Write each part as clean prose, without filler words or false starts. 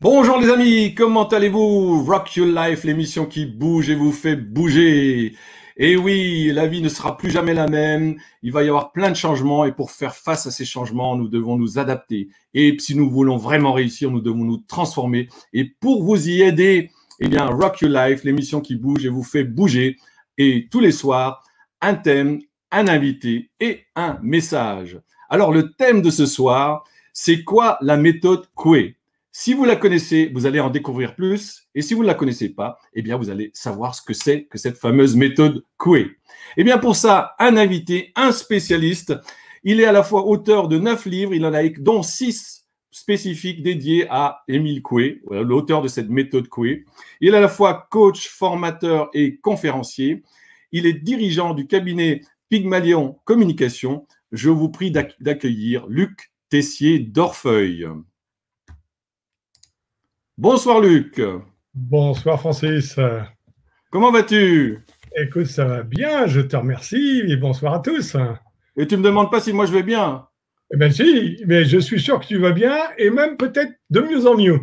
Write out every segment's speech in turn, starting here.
Bonjour les amis, comment allez-vous? Rock Your Life, l'émission qui bouge et vous fait bouger. Et oui, la vie ne sera plus jamais la même, il va y avoir plein de changements et pour faire face à ces changements, nous devons nous adapter. Et si nous voulons vraiment réussir, nous devons nous transformer. Et pour vous y aider, eh bien, Rock Your Life, l'émission qui bouge et vous fait bouger. Et tous les soirs, un thème, un invité et un message. Alors, le thème de ce soir, c'est quoi la méthode Coué? Si vous la connaissez, vous allez en découvrir plus. Et si vous ne la connaissez pas, eh bien, vous allez savoir ce que c'est que cette fameuse méthode Coué. Eh bien, pour ça, un invité, un spécialiste. Il est à la fois auteur de 9 livres, il en a dont 6 spécifiques dédiés à Émile Coué, l'auteur de cette méthode Coué. Il est à la fois coach, formateur et conférencier. Il est dirigeant du cabinet Pygmalion Communication. Je vous prie d'accueillir Luc Tessier d'Orfeuille. Bonsoir Luc. Bonsoir Francis. Comment vas-tu? Écoute, ça va bien, je te remercie et bonsoir à tous. Et tu me demandes pas si moi je vais bien? Eh bien si, mais je suis sûr que tu vas bien et même peut-être de mieux en mieux.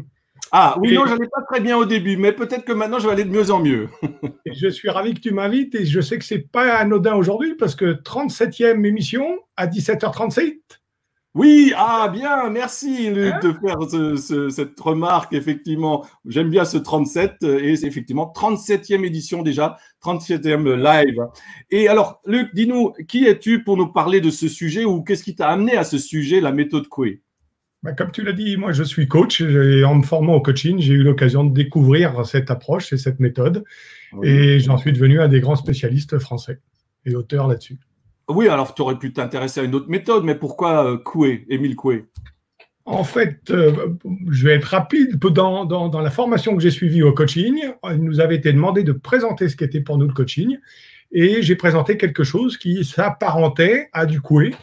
Ah oui, non, j'allais pas très bien au début, mais peut-être que maintenant je vais aller de mieux en mieux. Et je suis ravi que tu m'invites et je sais que c'est pas anodin aujourd'hui parce que 37e émission à 17h37. Oui, ah bien, merci Luc Hein? de faire cette remarque, effectivement. J'aime bien ce 37 et c'est effectivement 37e édition déjà, 37e live. Et alors, Luc, dis-nous, qui es-tu pour nous parler de ce sujet ou qu'est-ce qui t'a amené à ce sujet, la méthode Coué? Bah, comme tu l'as dit, moi je suis coach et en me formant au coaching, j'ai eu l'occasion de découvrir cette approche et cette méthode Oui. et j'en suis devenu un des grands spécialistes français et auteur là-dessus. Oui, alors tu aurais pu t'intéresser à une autre méthode, mais pourquoi Coué, Émile Coué? En fait, je vais être rapide. Dans la formation que j'ai suivie au coaching, il nous avait été demandé de présenter ce qu'était pour nous le coaching. Et j'ai présenté quelque chose qui s'apparentait à du coué.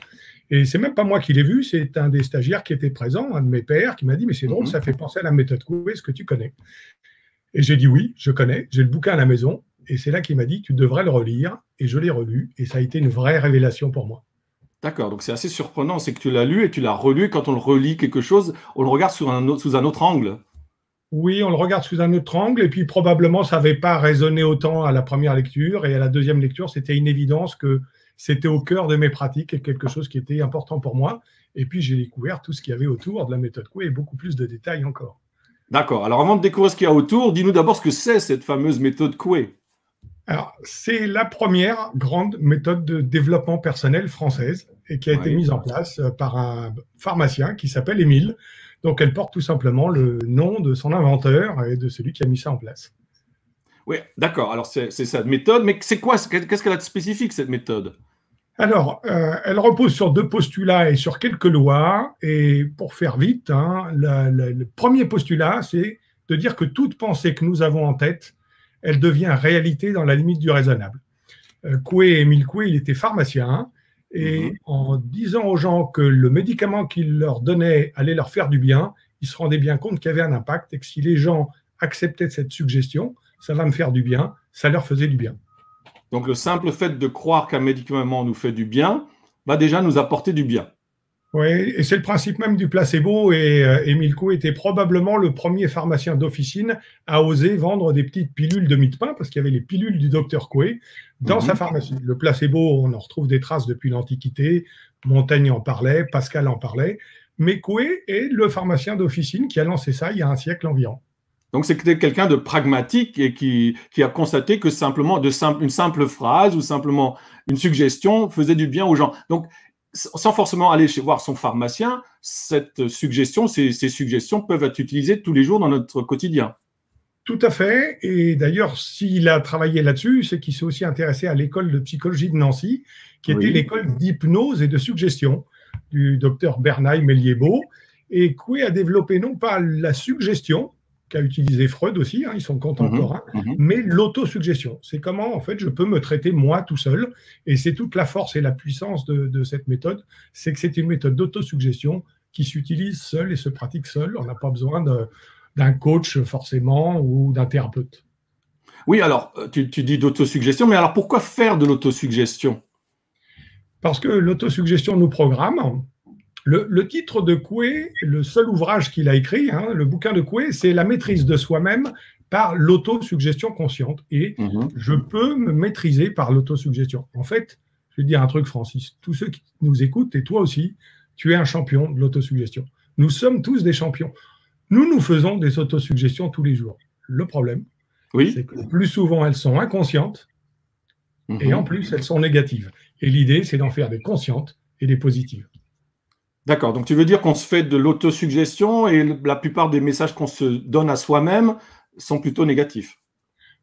Et c'est même pas moi qui l'ai vu, c'est un des stagiaires qui était présent, un de mes pairs, qui m'a dit, mais c'est drôle, ça fait penser à la méthode coué, est-ce que tu connais? Et j'ai dit oui, je connais, j'ai le bouquin à la maison. Et c'est là qu'il m'a dit, tu devrais le relire. Et je l'ai relu. Et ça a été une vraie révélation pour moi. D'accord, donc c'est assez surprenant, c'est que tu l'as lu et tu l'as relu, et quand on le relit quelque chose, on le regarde sous un autre angle. Oui, on le regarde sous un autre angle, et puis probablement ça n'avait pas résonné autant à la première lecture, et à la deuxième lecture, c'était une évidence que c'était au cœur de mes pratiques et quelque chose qui était important pour moi. Et puis j'ai découvert tout ce qu'il y avait autour de la méthode Coué et beaucoup plus de détails encore. D'accord, alors avant de découvrir ce qu'il y a autour, dis-nous d'abord ce que c'est cette fameuse méthode Coué. Alors, c'est la première grande méthode de développement personnel française et qui a été Oui, mise en place par un pharmacien qui s'appelle Émile. Donc, elle porte tout simplement le nom de son inventeur et de celui qui a mis ça en place. oui, d'accord, alors c'est cette méthode, mais c'est quoi, qu'est-ce qu'elle a de spécifique cette méthode? Alors, elle repose sur 2 postulats et sur quelques lois. Et pour faire vite, hein, le premier postulat, c'est de dire que toute pensée que nous avons en tête, elle devient réalité dans la limite du raisonnable. Coué, Émile Coué, il était pharmacien et en disant aux gens que le médicament qu'il leur donnait allait leur faire du bien, il se rendait bien compte qu'il y avait un impact et que si les gens acceptaient cette suggestion, ça va me faire du bien, ça leur faisait du bien. Donc le simple fait de croire qu'un médicament nous fait du bien va déjà nous apporter du bien. Oui, et c'est le principe même du placebo. Et Émile Coué était probablement le premier pharmacien d'officine à oser vendre des petites pilules de mie de pain, parce qu'il y avait les pilules du docteur Coué dans sa pharmacie. Le placebo, on en retrouve des traces depuis l'Antiquité. Montaigne en parlait, Pascal en parlait. Mais Coué est le pharmacien d'officine qui a lancé ça il y a un siècle environ. Donc c'était quelqu'un de pragmatique et qui a constaté que simplement une simple phrase ou simplement une suggestion faisait du bien aux gens. Donc sans forcément aller voir son pharmacien, cette suggestion, ces suggestions peuvent être utilisées tous les jours dans notre quotidien. Tout à fait. Et d'ailleurs, s'il a travaillé là-dessus, c'est qu'il s'est aussi intéressé à l'école de psychologie de Nancy, qui était Oui. l'école d'hypnose et de suggestion du docteur Bernheim Méliébeau. Et Coué a développé non pas la suggestion, qu'a utilisé Freud aussi, hein, ils sont contemporains, mais l'autosuggestion. C'est comment, en fait, je peux me traiter moi tout seul. Et c'est toute la force et la puissance de cette méthode, c'est que c'est une méthode d'autosuggestion qui s'utilise seule et se pratique seule. On n'a pas besoin d'un coach forcément ou d'un thérapeute. Oui, alors tu dis d'autosuggestion, mais alors pourquoi faire de l'autosuggestion? Parce que l'autosuggestion nous programme. Le titre de Coué, le seul ouvrage qu'il a écrit, hein, le bouquin de Coué, c'est La maîtrise de soi-même par l'autosuggestion consciente. Et je peux me maîtriser par l'autosuggestion. En fait, je vais te dire un truc, Francis. Tous ceux qui nous écoutent, et toi aussi, tu es un champion de l'autosuggestion. Nous sommes tous des champions. Nous faisons des autosuggestions tous les jours. Le problème, c'est que plus souvent, elles sont inconscientes et en plus, elles sont négatives. Et l'idée, c'est d'en faire des conscientes et des positives. D'accord, donc tu veux dire qu'on se fait de l'autosuggestion et la plupart des messages qu'on se donne à soi-même sont plutôt négatifs.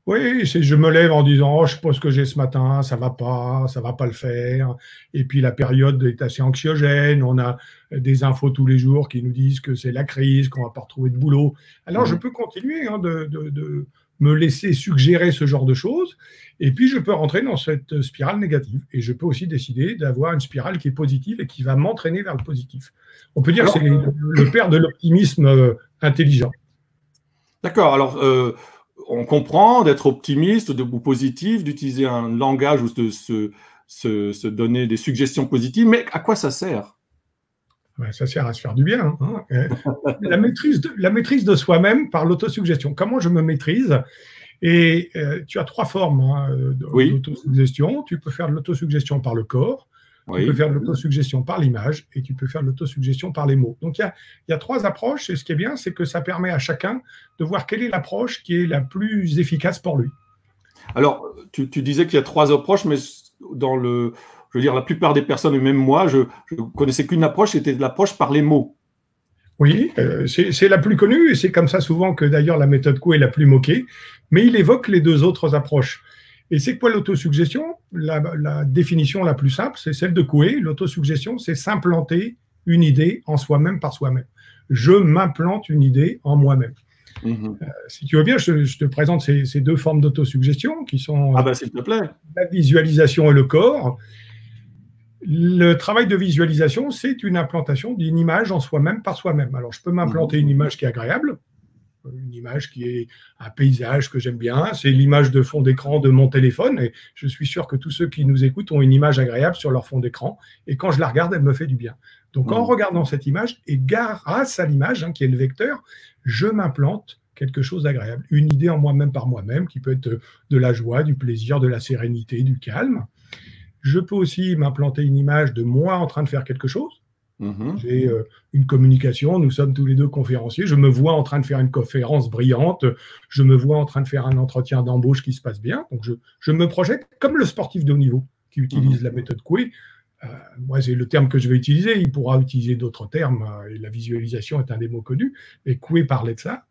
Oui, je me lève en disant « Oh, je ne sais pas ce que j'ai ce matin, ça ne va pas le faire. » Et puis la période est assez anxiogène, on a des infos tous les jours qui nous disent que c'est la crise, qu'on ne va pas retrouver de boulot. Alors je peux continuer de me laisser suggérer ce genre de choses, et puis je peux rentrer dans cette spirale négative. Et je peux aussi décider d'avoir une spirale qui est positive et qui va m'entraîner vers le positif. On peut dire que c'est le père de l'optimisme intelligent. D'accord, alors on comprend d'être optimiste ou positif, d'utiliser un langage ou de se donner des suggestions positives, mais à quoi ça sert? Ça sert à se faire du bien. Hein. La maîtrise de soi-même par l'autosuggestion. Comment je me maîtrise? Et tu as trois formes d'autosuggestion. Tu peux faire de l'autosuggestion par le corps, tu peux faire de l'autosuggestion par l'image et tu peux faire de l'autosuggestion par les mots. Donc, il y a trois approches et ce qui est bien, c'est que ça permet à chacun de voir quelle est l'approche qui est la plus efficace pour lui. Alors, tu disais qu'il y a trois approches, mais je veux dire, la plupart des personnes, et même moi, je connaissais qu'une approche, c'était l'approche par les mots. Oui, c'est la plus connue et c'est comme ça souvent que d'ailleurs la méthode Coué est la plus moquée, mais il évoque les deux autres approches. Et c'est quoi l'autosuggestion? La définition la plus simple, c'est celle de Coué. L'autosuggestion, c'est s'implanter une idée en soi-même par soi-même. Je m'implante une idée en moi-même. Si tu veux bien, je te présente ces deux formes d'autosuggestion qui sont s'il te plaît. La visualisation et le corps. Le travail de visualisation, c'est une implantation d'une image en soi-même par soi-même. Alors, je peux m'implanter une image qui est agréable, une image qui est un paysage que j'aime bien, c'est l'image de fond d'écran de mon téléphone, et je suis sûr que tous ceux qui nous écoutent ont une image agréable sur leur fond d'écran, et quand je la regarde, elle me fait du bien. Donc, en regardant cette image, et grâce à l'image, qui est le vecteur, je m'implante quelque chose d'agréable, une idée en moi-même par moi-même, qui peut être de la joie, du plaisir, de la sérénité, du calme. Je peux aussi m'implanter une image de moi en train de faire quelque chose. J'ai une communication, nous sommes tous les deux conférenciers, je me vois en train de faire une conférence brillante, je me vois en train de faire un entretien d'embauche qui se passe bien, donc je me projette comme le sportif de haut niveau qui utilise la méthode Coué. Moi, c'est le terme que je vais utiliser, il pourra utiliser d'autres termes, et la visualisation est un des mots connus, mais Coué parlait de ça.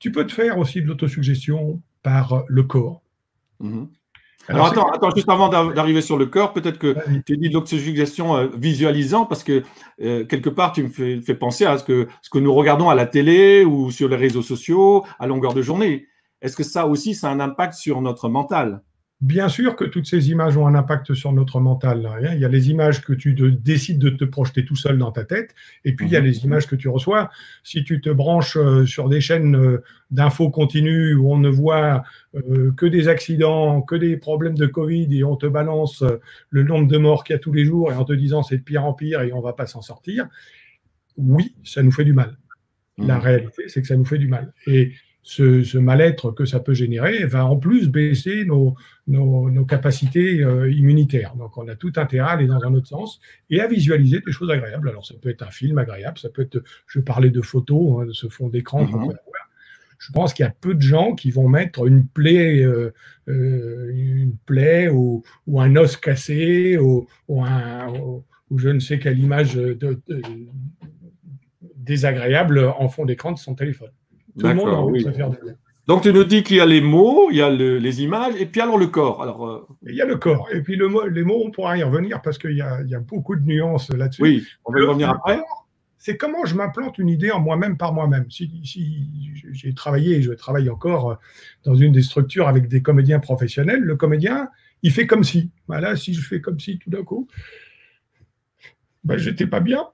Tu peux te faire aussi de l'autosuggestion par le corps. Alors attends, juste avant d'arriver sur le corps, peut-être que tu as dit de l'autosuggestion visualisant, parce que quelque part, tu me fais penser à ce que nous regardons à la télé ou sur les réseaux sociaux à longueur de journée. Est-ce que ça aussi, ça a un impact sur notre mental? Bien sûr que toutes ces images ont un impact sur notre mental. Il y a les images que tu décides de te projeter tout seul dans ta tête, et puis il y a les images que tu reçois. Si tu te branches sur des chaînes d'infos continues où on ne voit que des accidents, que des problèmes de Covid, et on te balance le nombre de morts qu'il y a tous les jours, et en te disant c'est de pire en pire et on ne va pas s'en sortir, oui, ça nous fait du mal. La réalité, c'est que ça nous fait du mal. Et ce mal-être que ça peut générer va en plus baisser nos capacités immunitaires. Donc, on a tout intérêt à aller dans un autre sens et à visualiser des choses agréables. Alors, ça peut être un film agréable, ça peut être, je parlais de photos, de ce fond d'écran qu'on peut avoir. Je pense qu'il y a peu de gens qui vont mettre une plaie ou un os cassé ou je ne sais quelle image désagréable en fond d'écran de son téléphone. Tout le monde a envie de se faire du bien. Donc, tu nous dis qu'il y a les mots, il y a les images, et puis alors le corps. Alors, il y a le corps. Et puis les mots, on pourra y revenir parce qu'il y a beaucoup de nuances là-dessus. Oui, on va y revenir après. C'est comment je m'implante une idée en moi-même par moi-même. Si j'ai travaillé et je travaille encore dans une des structures avec des comédiens professionnels, le comédien, il fait comme si. Voilà, si je fais comme si tout d'un coup, j'étais pas bien.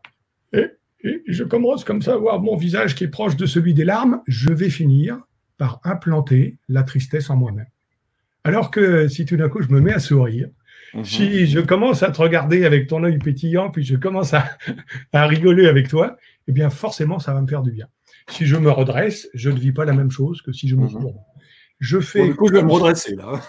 Et je commence comme ça à voir mon visage qui est proche de celui des larmes, je vais finir par implanter la tristesse en moi-même. Alors que si tout d'un coup je me mets à sourire Si je commence à te regarder avec ton œil pétillant, puis je commence à rigoler avec toi, eh bien forcément, ça va me faire du bien. Si je me redresse, je ne vis pas la même chose que si je me courbe. Je fais. Bon, du coup, je vais me redresser là.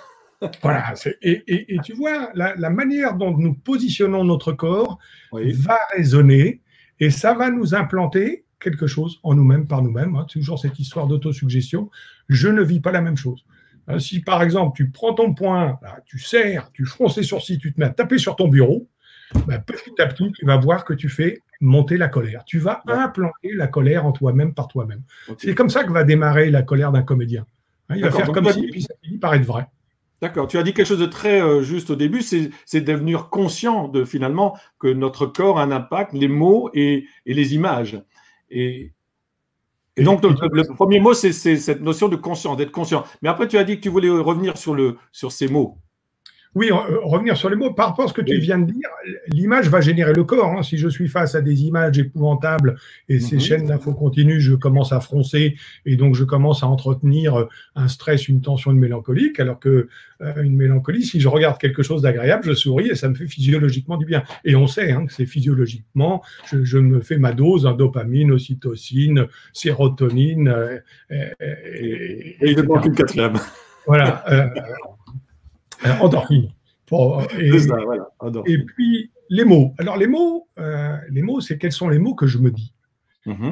Voilà. Et tu vois, la manière dont nous positionnons notre corps va résonner et ça va nous implanter quelque chose en nous-mêmes, par nous-mêmes. Hein, toujours cette histoire d'autosuggestion. Je ne vis pas la même chose. Si par exemple, tu prends ton poing, là, tu serres, tu fronces les sourcils, tu te mets à taper sur ton bureau, ben, petit à petit, tu vas voir que tu fais monter la colère. Tu vas implanter la colère en toi-même par toi-même. C'est comme ça que va démarrer la colère d'un comédien. Hein, il va faire comme si, puis ça finit par être vrai. D'accord, tu as dit quelque chose de très juste au début, c'est devenir conscient de finalement que notre corps a un impact, les mots et les images. Et donc, le premier mot, c'est cette notion de conscience, d'être conscient. Mais après, tu as dit que tu voulais revenir sur ces mots. Oui, revenir sur les mots. Par rapport à ce que tu viens de dire, l'image va générer le corps. Hein. Si je suis face à des images épouvantables et ces chaînes d'infos continues, je commence à froncer et donc je commence à entretenir un stress, une tension, une mélancolique. Alors que une mélancolie, si je regarde quelque chose d'agréable, je souris et ça me fait physiologiquement du bien. Et on sait que c'est physiologiquement, je me fais ma dose, dopamine, ocytocine, sérotonine. Et il me manque une quatrième. Voilà. Endorphine. Et puis, les mots. Alors, les mots, c'est quels sont les mots que je me dis.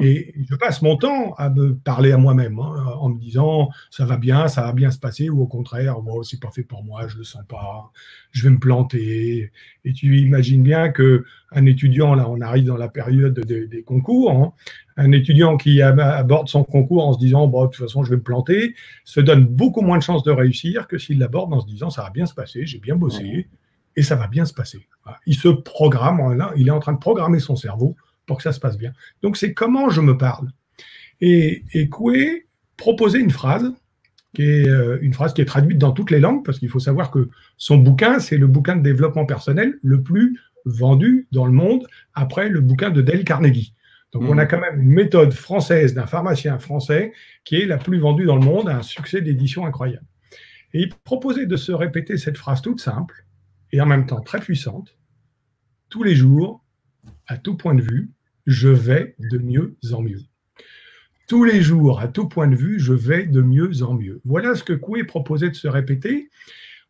Et je passe mon temps à me parler à moi-même, en me disant ça va bien se passer, ou au contraire, bon, c'est pas fait pour moi, je le sens pas, je vais me planter. Et tu imagines bien qu'un étudiant, là, on arrive dans la période des concours, un étudiant qui aborde son concours en se disant bon, de toute façon, je vais me planter, se donne beaucoup moins de chances de réussir que s'il l'aborde en se disant ça va bien se passer, j'ai bien bossé et ça va bien se passer. Voilà. Il se programme, il est en train de programmer son cerveau pour que ça se passe bien. Donc, c'est comment je me parle. Et Coué proposait une phrase qui est traduite dans toutes les langues, parce qu'il faut savoir que son bouquin, c'est le bouquin de développement personnel le plus vendu dans le monde, après le bouquin de Dale Carnegie. Donc, on a quand même une méthode française d'un pharmacien français qui est la plus vendue dans le monde, un succès d'édition incroyable. Et il proposait de se répéter cette phrase toute simple, et en même temps très puissante, tous les jours, à tout point de vue, je vais de mieux en mieux. Tous les jours, à tout point de vue, je vais de mieux en mieux. Voilà ce que Coué proposait de se répéter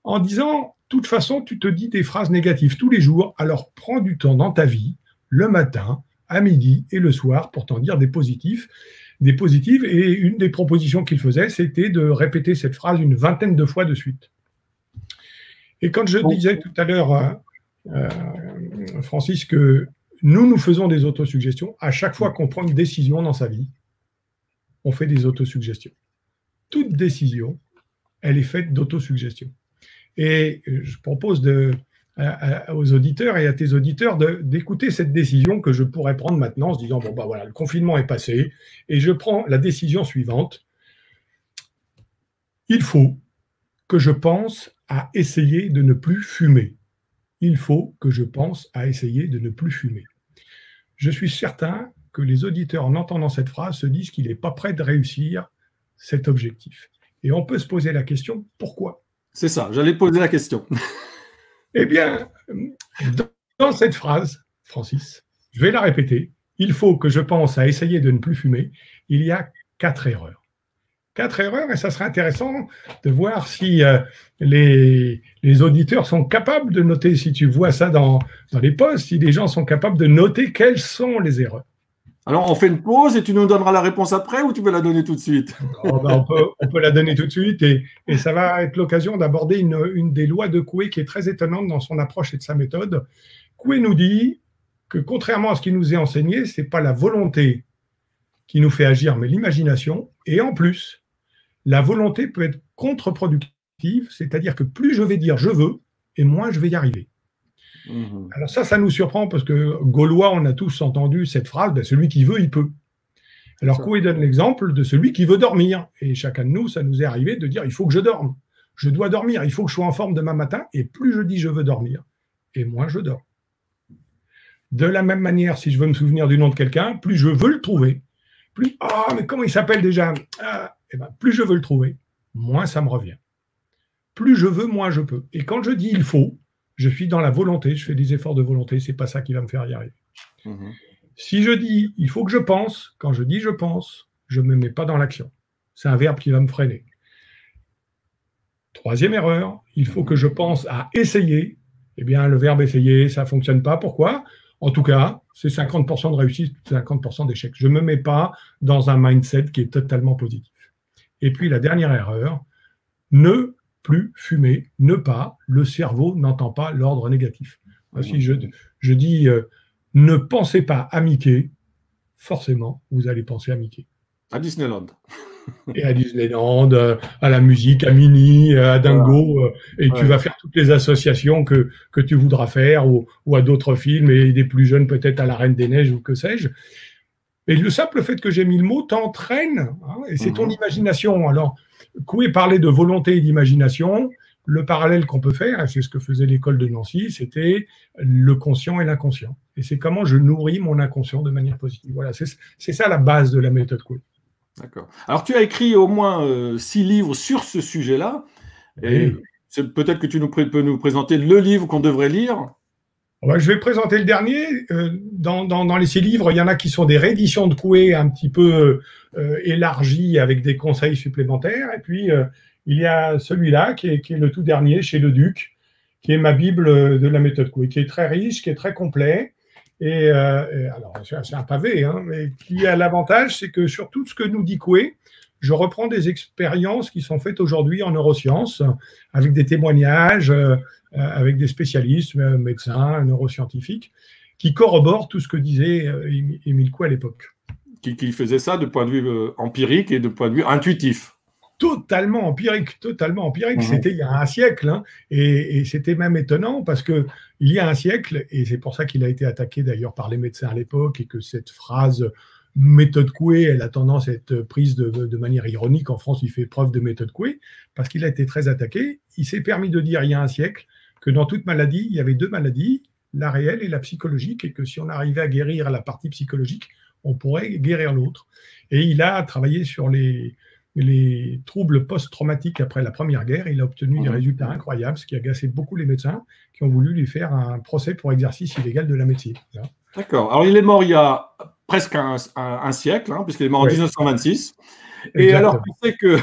en disant, de toute façon, tu te dis des phrases négatives tous les jours, alors prends du temps dans ta vie, le matin, à midi et le soir, pour t'en dire des positives. Et une des propositions qu'il faisait, c'était de répéter cette phrase une vingtaine de fois de suite. Et quand je disais tout à l'heure, Francis, que nous faisons des autosuggestions. À chaque fois qu'on prend une décision dans sa vie, on fait des autosuggestions. Toute décision, elle est faite d'autosuggestion. Et je propose aux auditeurs et à tes auditeurs d'écouter cette décision que je pourrais prendre maintenant en se disant, bon, bah voilà, le confinement est passé et je prends la décision suivante. Il faut que je pense à essayer de ne plus fumer. Il faut que je pense à essayer de ne plus fumer. Je suis certain que les auditeurs, en entendant cette phrase, se disent qu'il n'est pas prêt de réussir cet objectif. Et on peut se poser la question, pourquoi ? C'est ça, j'allais poser la question. Eh bien, dans cette phrase, Francis, je vais la répéter. Il faut que je pense à essayer de ne plus fumer. Il y a 4 erreurs. 4 erreurs, et ça serait intéressant de voir si les auditeurs sont capables de noter, si tu vois ça dans les posts, si les gens sont capables de noter quelles sont les erreurs. Alors, on fait une pause et tu nous donneras la réponse après ou tu veux la donner tout de suite ? On peut la donner tout de suite et ça va être l'occasion d'aborder une des lois de Coué qui est très étonnante dans son approche et de sa méthode. Coué nous dit que contrairement à ce qui nous est enseigné, ce n'est pas la volonté qui nous fait agir, mais l'imagination. Et en plus, la volonté peut être contre-productive, c'est-à-dire que plus je vais dire « je veux », et moins je vais y arriver. Alors ça nous surprend parce que Gaulois, on a tous entendu cette phrase, ben, celui qui veut, il peut. Alors Coué donne l'exemple de celui qui veut dormir. Et chacun de nous, ça nous est arrivé de dire, il faut que je dorme. Je dois dormir, il faut que je sois en forme demain matin. Et plus je dis je veux dormir, et moins je dors. De la même manière, si je veux me souvenir du nom de quelqu'un, plus je veux le trouver, plus, mais comment il s'appelle déjà ? Plus je veux le trouver, moins ça me revient. Plus je veux, moins je peux. Et quand je dis il faut, je suis dans la volonté, je fais des efforts de volonté, c'est pas ça qui va me faire y arriver. Mhm. Si je dis il faut que je pense, quand je dis je pense, je ne me mets pas dans l'action. C'est un verbe qui va me freiner. Troisième erreur, il faut que je pense à essayer. Eh bien, le verbe essayer, ça ne fonctionne pas. Pourquoi? En tout cas, c'est 50% de réussite, 50% d'échec. Je ne me mets pas dans un mindset qui est totalement positif. Et puis, la dernière erreur, ne plus fumer, ne pas, le cerveau n'entend pas l'ordre négatif. Si je dis ne pensez pas à Mickey, forcément, vous allez penser à Mickey. À Disneyland. Et à Disneyland, à la musique, à Minnie, à Dingo, voilà. Et tu vas faire toutes les associations que tu voudras faire, ou à d'autres films, et des plus jeunes peut-être à la Reine des Neiges, ou que sais-je. Et le simple fait que j'ai mis le mot t'entraîne, hein, et c'est ton imagination. Alors, Coué parlait de volonté et d'imagination. Le parallèle qu'on peut faire, et c'est ce que faisait l'école de Nancy, c'était le conscient et l'inconscient. Et c'est comment je nourris mon inconscient de manière positive. Voilà, c'est ça la base de la méthode Coué. D'accord. Alors, tu as écrit au moins 6 livres sur ce sujet-là. Et peut-être que tu peux nous présenter le livre qu'on devrait lire. Je vais présenter le dernier. Dans les 6 livres, il y en a qui sont des rééditions de Coué un petit peu élargies avec des conseils supplémentaires. Et puis, il y a celui-là qui est le tout dernier chez Le Duc, qui est ma Bible de la méthode Coué, qui est très riche, qui est très complet. Et alors, c'est un pavé, hein, mais qui a l'avantage, c'est que sur tout ce que nous dit Coué, je reprends des expériences qui sont faites aujourd'hui en neurosciences, avec des témoignages, avec des spécialistes, médecins, neuroscientifiques, qui corroborent tout ce que disait Émile Coué à l'époque. Qui faisait ça de point de vue empirique et de point de vue intuitif. Totalement empirique, totalement empirique. C'était il y a un siècle, hein, et c'était même étonnant parce que il y a un siècle, et c'est pour ça qu'il a été attaqué d'ailleurs par les médecins à l'époque, et que cette phrase méthode Coué, elle a tendance à être prise de manière ironique. En France, il fait preuve de méthode Coué parce qu'il a été très attaqué. Il s'est permis de dire il y a un siècle que dans toute maladie, il y avait 2 maladies, la réelle et la psychologique, et que si on arrivait à guérir la partie psychologique, on pourrait guérir l'autre. Et il a travaillé sur les troubles post-traumatiques après la Première Guerre. Il a obtenu des résultats incroyables, ce qui a agacé beaucoup les médecins qui ont voulu lui faire un procès pour exercice illégal de la médecine. D'accord. Alors, il est mort il y a presque un siècle, hein, puisqu'il est mort en 1926. Et Exactement. alors, tu sais que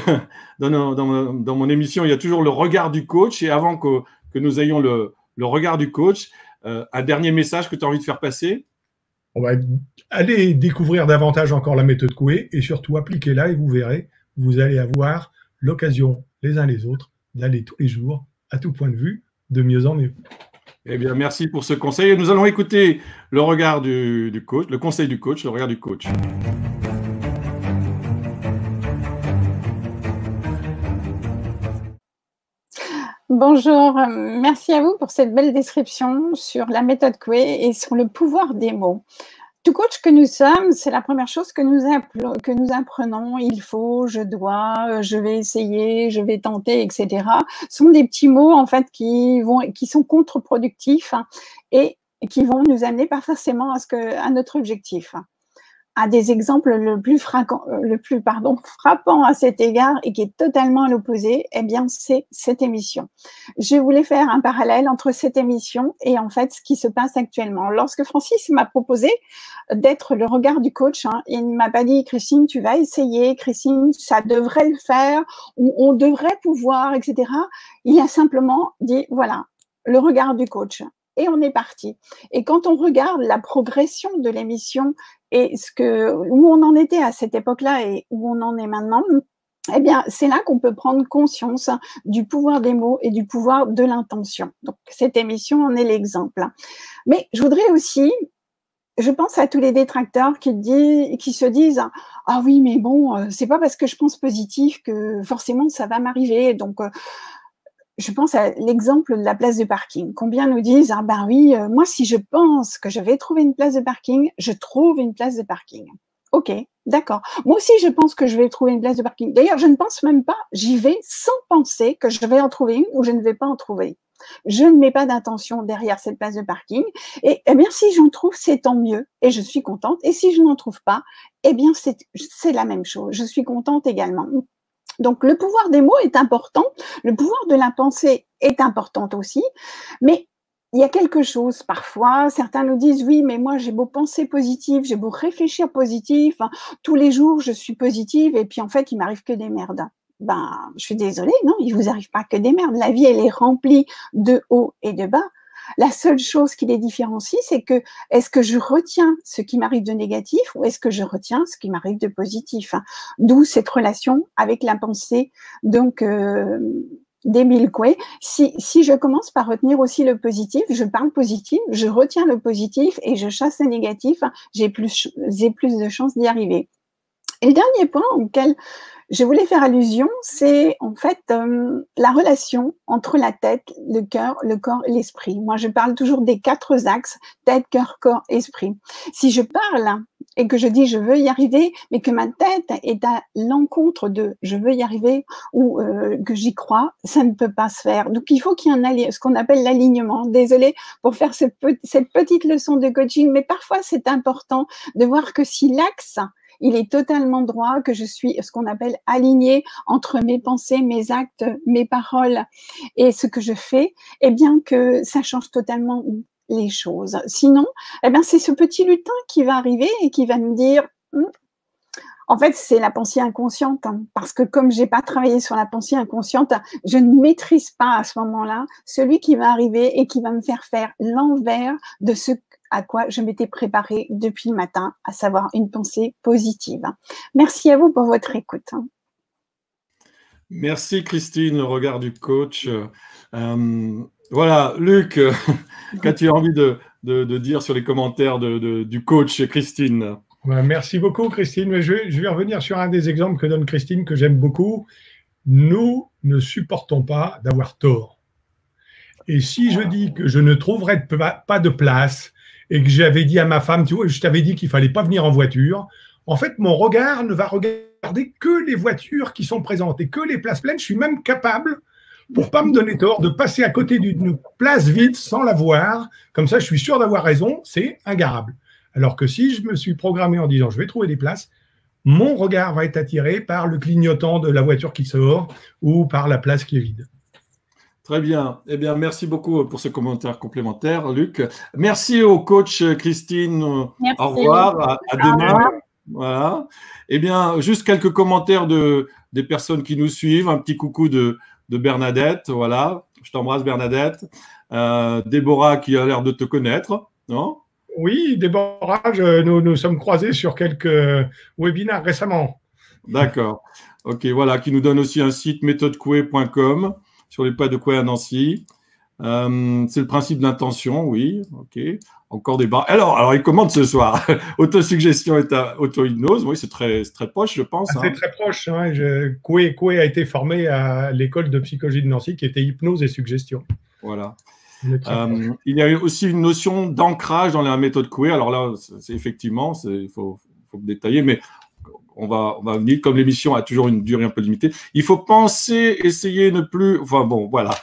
dans mon émission, il y a toujours le regard du coach. Et avant que nous ayons le regard du coach, un dernier message que tu as envie de faire passer? On va aller découvrir davantage encore la méthode Coué et surtout appliquez-la, et vous verrez, vous allez avoir l'occasion les uns les autres d'aller tous les jours, à tout point de vue, de mieux en mieux. Eh bien, merci pour ce conseil. Et nous allons écouter le regard du coach, le conseil du coach, le regard du coach. Bonjour, merci à vous pour cette belle description sur la méthode Coué et sur le pouvoir des mots. Tout coach que nous sommes, c'est la première chose que nous apprenons. Il faut, je dois, je vais essayer, je vais tenter, etc. Ce sont des petits mots en fait qui sont contre-productifs, hein, et qui vont nous amener pas forcément à notre objectif. Un des exemples le plus frappant à cet égard, et qui est totalement à l'opposé, eh bien, c'est cette émission. Je voulais faire un parallèle entre cette émission et en fait ce qui se passe actuellement. Lorsque Francis m'a proposé d'être le regard du coach, hein, il ne m'a pas dit Christine, tu vas essayer, Christine, ça devrait le faire, ou on devrait pouvoir, etc. Il a simplement dit voilà, le regard du coach. Et on est parti. Et quand on regarde la progression de l'émission et où on en était à cette époque-là et où on en est maintenant, eh bien, c'est là qu'on peut prendre conscience du pouvoir des mots et du pouvoir de l'intention. Donc, cette émission en est l'exemple. Mais je voudrais aussi, je pense à tous les détracteurs qui se disent « Ah oui, mais bon, c'est pas parce que je pense positif que forcément ça va m'arriver. » Donc, je pense à l'exemple de la place de parking. Combien nous disent « Ah ben oui, moi si je pense que je vais trouver une place de parking, je trouve une place de parking. » Ok, d'accord. Moi aussi je pense que je vais trouver une place de parking. D'ailleurs, je ne pense même pas, j'y vais sans penser que je vais en trouver une ou je ne vais pas en trouver. Je ne mets pas d'intention derrière cette place de parking. Et eh bien, si j'en trouve, c'est tant mieux et je suis contente. Et si je n'en trouve pas, eh bien, c'est la même chose. Je suis contente également. Donc, le pouvoir des mots est important, le pouvoir de la pensée est important aussi, mais il y a quelque chose parfois, certains nous disent oui, mais moi j'ai beau penser positif, j'ai beau réfléchir positif, hein, tous les jours je suis positive et puis en fait il m'arrive que des merdes. Ben, je suis désolée, non, il vous arrive pas que des merdes. La vie elle est remplie de hauts et de bas. La seule chose qui les différencie, c'est que est-ce que je retiens ce qui m'arrive de négatif ou est-ce que je retiens ce qui m'arrive de positif, hein. D'où cette relation avec la pensée. Donc d'Emile Coué. Si je commence par retenir aussi le positif, je parle positif, je retiens le positif et je chasse le négatif, j'ai plus de chances d'y arriver. Et le dernier point auquel je voulais faire allusion, c'est en fait la relation entre la tête, le cœur, le corps et l'esprit. Moi, je parle toujours des 4 axes, tête, cœur, corps, esprit. Si je parle et que je dis je veux y arriver, mais que ma tête est à l'encontre de je veux y arriver ou que j'y crois, ça ne peut pas se faire. Donc, il faut qu'il y ait ce qu'on appelle l'alignement. Désolée pour faire cette petite leçon de coaching, mais parfois c'est important de voir que si l'axe il est totalement droit, que je suis ce qu'on appelle alignée entre mes pensées, mes actes, mes paroles et ce que je fais, eh bien que ça change totalement les choses. Sinon, eh bien c'est ce petit lutin qui va arriver et qui va me dire en fait, c'est la pensée inconsciente, hein, parce que comme j'ai pas travaillé sur la pensée inconsciente, je ne maîtrise pas à ce moment-là celui qui va arriver et qui va me faire l'envers de ce à quoi je m'étais préparée depuis le matin, à savoir une pensée positive. Merci à vous pour votre écoute. Merci Christine, le regard du coach. Voilà, Luc, qu'as-tu envie de dire sur les commentaires du coach Christine? Merci beaucoup Christine. Je vais revenir sur un des exemples que donne Christine que j'aime beaucoup. Nous ne supportons pas d'avoir tort. Et si je dis que je ne trouverai pas de place et que j'avais dit à ma femme, tu vois, je t'avais dit qu'il ne fallait pas venir en voiture, en fait, mon regard ne va regarder que les voitures qui sont présentes et que les places pleines. Je suis même capable, pour ne pas me donner tort, de passer à côté d'une place vide sans la voir. Comme ça, je suis sûr d'avoir raison, c'est ingarable. Alors que si je me suis programmé en disant je vais trouver des places, mon regard va être attiré par le clignotant de la voiture qui sort ou par la place qui est vide. Très bien. Eh bien, merci beaucoup pour ce commentaire complémentaire, Luc. Merci au coach Christine. Merci. Au revoir. À demain. Voilà. Eh bien, juste quelques commentaires des personnes qui nous suivent. Un petit coucou de Bernadette. Voilà. Je t'embrasse, Bernadette. Déborah qui a l'air de te connaître, non? Oui, Déborah, nous sommes croisés sur quelques webinaires récemment. D'accord. Ok, voilà, qui nous donne aussi un site méthodecoué.com sur les pas de Coué à Nancy. C'est le principe de l'intention, oui. Ok. Encore des barres. Alors, il commente ce soir. Autosuggestion et auto-hypnose. Oui, c'est très proche, je pense. C'est très proche. Hein. Coué a été formé à l'école de psychologie de Nancy qui était hypnose et suggestion. Voilà. Il y a aussi une notion d'ancrage dans la méthode Coué. Alors là, effectivement, il faut détailler, mais on va venir, comme l'émission a toujours une durée un peu limitée. Il faut penser, essayer, ne plus… Enfin bon, voilà.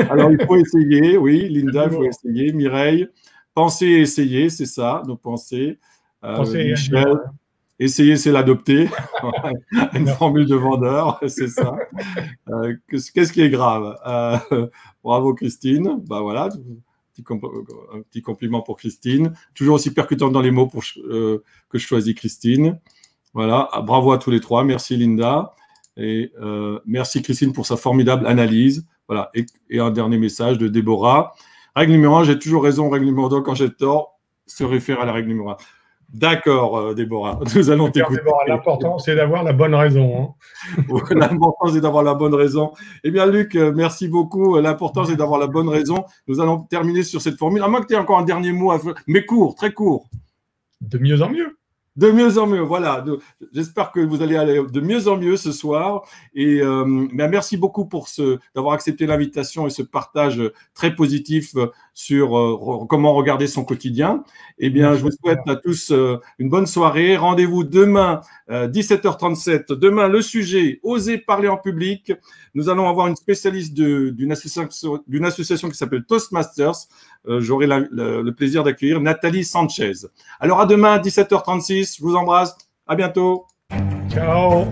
Alors, il faut essayer, oui, Linda, il faut essayer. Mireille, penser et essayer, c'est ça, nos pensées. Michel, essayer, c'est l'adopter. Une formule de vendeur, c'est ça. Qu'est-ce qui est grave? Bravo, Christine. Bah voilà, un petit compliment pour Christine. Toujours aussi percutant dans les mots que je choisis, Christine. Voilà, bravo à tous les trois. Merci Linda. Et merci Christine pour sa formidable analyse. Voilà, et un dernier message de Déborah. Règle numéro 1, j'ai toujours raison. Règle numéro 2, quand j'ai tort, se réfère à la règle numéro 1. D'accord, Déborah. Nous allons t'écouter. L'important, c'est d'avoir la bonne raison. Hein. L'important, c'est d'avoir la bonne raison. Eh bien, Luc, merci beaucoup. L'important, c'est d'avoir la bonne raison. Nous allons terminer sur cette formule. À moins que tu aies encore un dernier mot à faire, mais court, très court. De mieux en mieux. De mieux en mieux, voilà. J'espère que vous allez aller de mieux en mieux ce soir. Et merci beaucoup d'avoir accepté l'invitation et ce partage très positif sur comment regarder son quotidien. Eh bien, je vous souhaite à tous une bonne soirée. Rendez-vous demain, 17h37. Demain, le sujet, oser parler en public. Nous allons avoir une spécialiste d'une association qui s'appelle Toastmasters. J'aurai le plaisir d'accueillir Nathalie Sanchez. Alors, à demain, 17h36. Je vous embrasse. À bientôt. Ciao.